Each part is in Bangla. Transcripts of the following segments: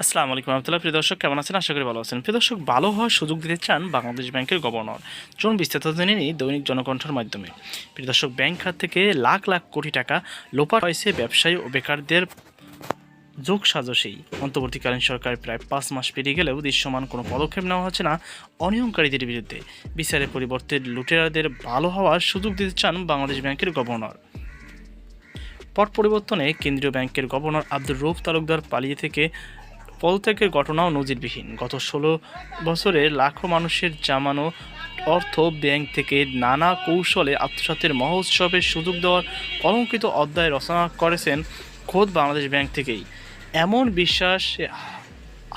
আসসালামু আলাইকুম রহমতুল্লাহ। প্রিয় দর্শক, কেমন আছেন? আশা করি ভালো আছেন। প্রিয় দর্শক, ভালো হওয়ার সুযোগ দিতে চান বাংলাদেশ ব্যাংকের গভর্নর। চলুন বিস্তারিত জেনে নিই দৈনিক জনকণ্ঠের মাধ্যমে। প্রিয় দর্শক, ব্যাংক খাত থেকে লাখ লাখ কোটি টাকা লোপাট হয়েছে ব্যবসায়ী ও বেকারদের যোগসাজশেই। অন্তর্বর্তীকালীন সরকারের প্রায় 5 মাস পেরিয়ে গেলেও দৃশ্যমান কোনো পদক্ষেপ নেওয়া হচ্ছে না অনিয়মকারীদের বিরুদ্ধে। বিচারের পরিবর্তে লুটেরাদের ভালো হওয়ার সুযোগ দিতে চান বাংলাদেশ ব্যাংকের গভর্নর। পট পরিবর্তনে কেন্দ্রীয় ব্যাংকের গভর্নর আব্দুর রউফ তালুকদার পালিয়ে থেকে পদত্যাগের ঘটনাও নজিরবিহীন। গত 16 বছরে লাখো মানুষের জমানো অর্থ ব্যাংক থেকে নানা কৌশলে আত্মসাতের মহোৎসবের সুযোগ দেওয়ার কলঙ্কিত অধ্যায় রচনা করেছেন খোদ বাংলাদেশ ব্যাংক থেকেই। এমন বিশ্বাস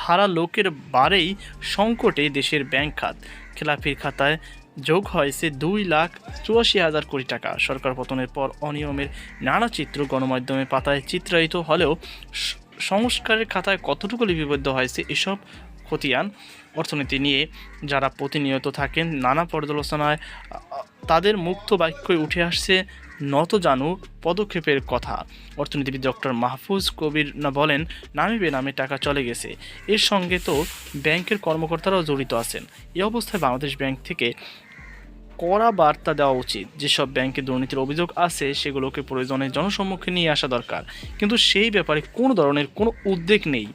হারা লোকের বারেই সংকটে দেশের ব্যাংক খাত। খেলাপির খাতায় যোগ হয়েছে 2,84,000 কোটি টাকা। সরকার পতনের পর অনিয়মের নানা চিত্র গণমাধ্যমে পাতায় চিত্রায়িত হলেও সংস্কারের খাতায় কতটুকু লিপিবদ্ধ হয়েছে এসব খতিয়ান অর্থনীতি নিয়ে যারা প্রতিনিয়ত থাকেন নানা পর্যালোচনায়, তাদের মুক্ত বাক্যই উঠে আসছে নতজানু পদক্ষেপের কথা। অর্থনীতিবিদ ডক্টর মাহফুজ কবির বলেন, নামে বেনামে টাকা চলে গেছে, এর সঙ্গে তো ব্যাংকের কর্মকর্তারাও জড়িত আছেন। এই অবস্থায় বাংলাদেশ ব্যাংক থেকে কড়া বার্তা দেওয়া উচিত। যেসব ব্যাংকে দুর্নীতির অভিযোগ আছে সেগুলোকে প্রয়োজনে জনসম্মুখে নিয়ে আসা দরকার, কিন্তু সেই ব্যাপারে কোনো ধরনের কোনো উদ্যোগ নেই।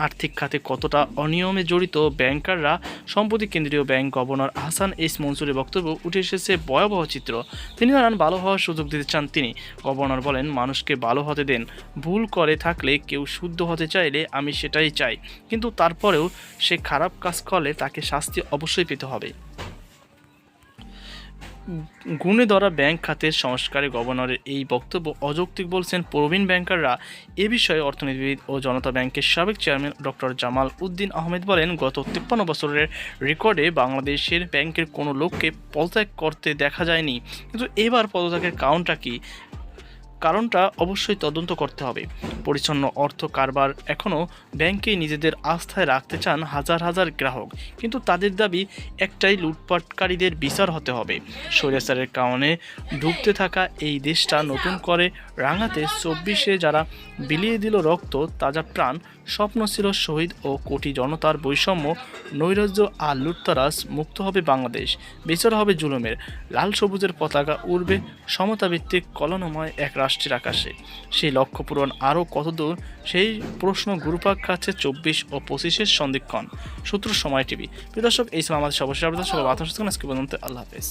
আর্থিক খাতে কতটা অনিয়মে জড়িত ব্যাংকাররা, সম্প্রতি কেন্দ্রীয় ব্যাংক গভর্নর আহসান এস মনসুরের বক্তব্য উঠে এসেছে ভয়াবহ চিত্র। তিনি জানান, ভালো হওয়ার সুযোগ দিতে চান তিনি। গভর্নর বলেন, মানুষকে ভালো হতে দেন, ভুল করে থাকলে কেউ শুদ্ধ হতে চাইলে আমি সেটাই চাই, কিন্তু তারপরেও সে খারাপ কাজ করলে তাকে শাস্তি অবশ্যই পেতে হবে। গুণে ধরা ব্যাংক খাতের সংস্কারে গভর্নরের এই বক্তব্য অযৌক্তিক বলছেন প্রবীণ ব্যাংকাররা। এ বিষয়ে অর্থনীতিবিদ ও জনতা ব্যাংকের সাবেক চেয়ারম্যান ডক্টর জামাল উদ্দিন আহমেদ বলেন, গত 53 বছরের রেকর্ডে বাংলাদেশের ব্যাংকের কোনো লোককে পদত্যাগ করতে দেখা যায়নি, কিন্তু এবার পদত্যাগের কারণটা অবশ্যই তদন্ত করতে হবে। পরিচ্ছন্ন অর্থ কারবার এখনও ব্যাংকে নিজেদের আস্থায় রাখতে চান হাজার হাজার গ্রাহক, কিন্তু তাদের দাবি একটাই, লুটপাটকারীদের বিচার হতে হবে। স্বৈরাচারের কারণে ডুবতে থাকা এই দেশটা নতুন করে রাঙাতে 24-এ যারা বিলিয়ে দিল রক্ত, তাজা প্রাণ, স্বপ্ন ছিল শহীদ ও কোটি জনতার বৈষম্য, নৈরাজ্য আর লুটতারাজ মুক্ত হবে বাংলাদেশ। বিচার হবে জুলুমের, লাল সবুজের পতাকা উড়বে সমতাভিত্তিক কলনময় এক রাষ্ট্রের আকাশে। সেই লক্ষ্য পূরণ আরও কতদূর, সেই প্রশ্ন গুরুপাক খাচ্ছে 24 ও 25-এর সন্ধিক্ষণ। সূত্র সময় টিভি। প্রিয় দর্শক, এই ছিল আমাদের সর্বশেষ আপডেট। সবাই আল্লাহ হাফেজ।